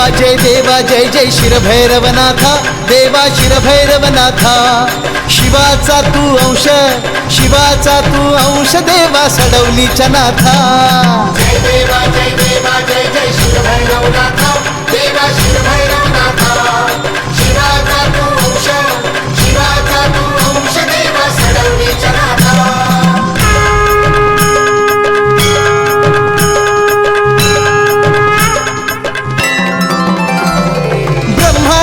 देवा जय जय शिरभैरवनाथा देवा शिरभैरवनाथा शिवाचा तू अंश शिवाचा तू अंश देवा सडवलीच्या नाथा जय देवा जय जय शिरभैरवनाथा देवा शिरभैरवनाथा शिवाचा तू अंश शिवाचा तू अंश देवा सडवलीच्या नाथा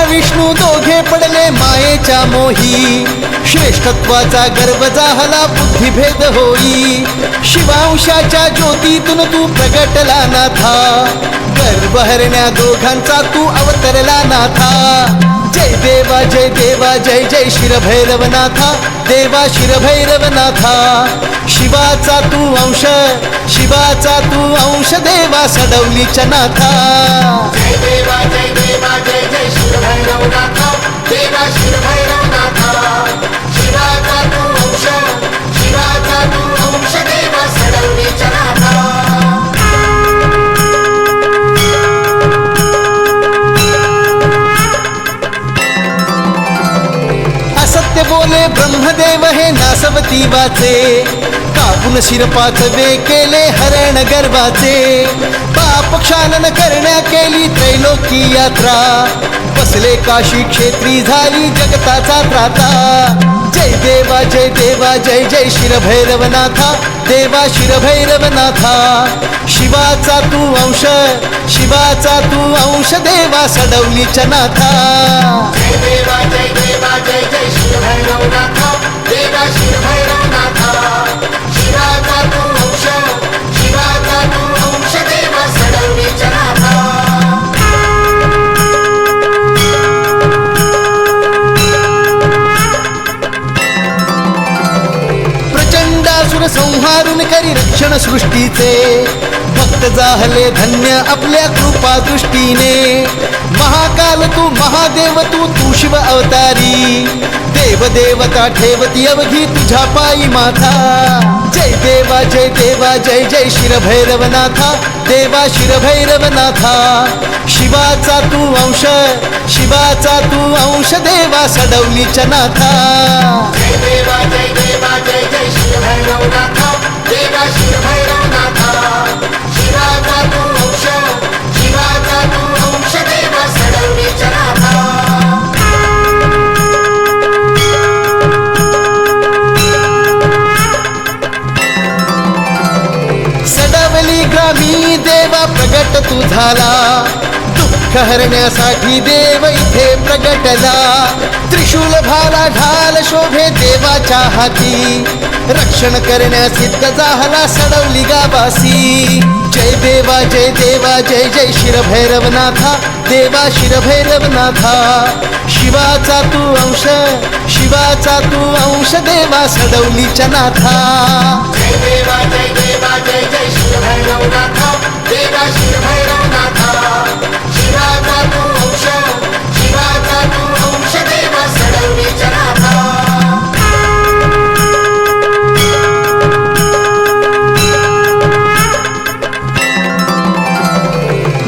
विष्णू दोघे पडले मायेच्या मोही श्रेष्ठत्वाचा गर्व जाहला बुद्धिभेद होई शिवांशाच्या ज्योतीतून तू प्रगटला नाथा गर्व हरण्या दोघांचा तू अवतरला नाथा जय देवा जय जय शिरभैरवनाथा देवा शिरभैरवनाथा शिवाचा तू अंश शिवाचा तू अंश देवा सडवलीच्या नाथा जय देवा जय जय शिरभैरवनाथा देवा शिरभैरवनाथा शिवाचा तू अंश शिवाचा तू अंश देवा सडवलीच्या नाथा असत्य बोले ब्रह्मदेव हे नासवती वाचे कापून शिरपाचवे केले हरण गर्वाचे पाप क्षालन करण्या केली त्रैलोकी यात्रा बसले काशी क्षेत्री झाली जगताचा त्राता जय देवा जय जय शिरभैरवनाथा देवा शिरभैरवनाथा शिवाचा तू अंश शिवाचा तू अंश देवा सडवलीच्या नाथा जय देवा जय जय शिरभैरवनाथा देवा शिरभैरवनाथा शिवाचा तू अंश शिवाचा तू अंश देवा सडवलीच्या नाथा प्रचंडासुर संहारून करी रक्षण सृष्टीचे भक्त जाहले धन्य आपल्या कृपा दृष्टीने महाकाल तू महादेव तू शिव अवतारी देव देवता ठेवती अवघी तुझ्या पायी माथा जय देवा जय जय शिरभैरवनाथा देवा शिरभैरवनाथा शिवाचा तू अंश शिवाचा तू अंश देवा सडवलीच्या नाथा जय देवा जय जय शिरभैरवनाथा देवा शिरभैरवनाथा शिवाचा तू अंश शिवाचा तू अंश देवा सडवलीच्या नाथा सडवली ग्रामी देवा प्रगट तू झाला दुःख हरण्यासाठी देव इथे प्रगटला त्रिशूल भाला ढाल शोभे देवाच्या हाती रक्षण करण्या सिद्ध झाला सडवली गावासी जय देवा जय जय शिरभैरवनाथा देवा शिरभैरवनाथा शिवाचा तू अंश शिवाचा तू अंश देवा सडवलीच्या नाथा जय देवा जय जय शिरभैरवनाथा देवा शिरभैरवनाथा शिवाचा तू अंश शिवाचा तू अंश देवा सडवलीच्या नाथा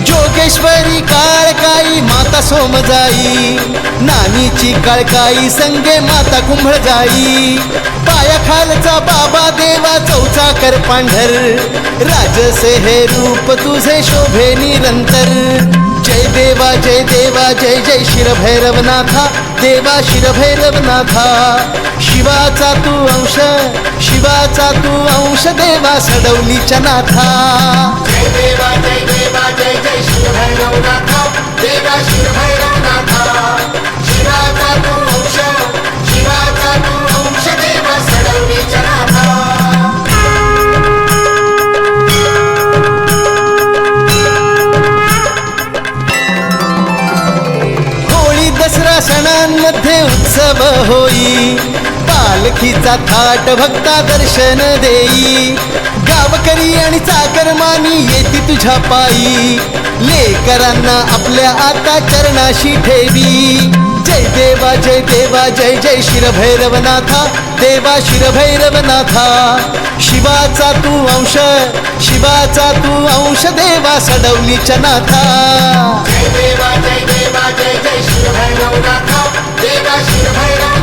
जोगेश्वरी काळकाई माता सोमजाई नानीची काळकाई संगे माता कुंभळजाई पायाखालचा बाबा देवा चौचाकर पांढर राजसे हे रूप तुझे शोभे निरंतर जय देवा जय जय शिरभैरवनाथा देवा शिरभैरवनाथा शिवाचा तू अंश शिवाचा तू अंश देवा सडवलीच्या नाथा जय देवा जय जय शिरभैरवनाथा देवा शिरभैरवनाथा शिवाचा तू अंश शिवाचा तू अंश देवा सडवलीच्या नाथा होळी दसरा सणांमध्ये उत्सव होई पालखीचा थाट भक्ता दर्शन देई गावकरी आणि चाकरमानी येती तुझ्या पायी लेकरांना आपल्या आता चरणाशी ठेवी जय देवा जय जय शिरभैरवनाथा देवा शिरभैरवनाथा शिवाचा तू अंश, शिवाचा तू अंश देवा सडवलीच्या नाथा. जय देवा जय देवा जय जय शिव भैरवनाथा देवा शिव भैरवनाथा.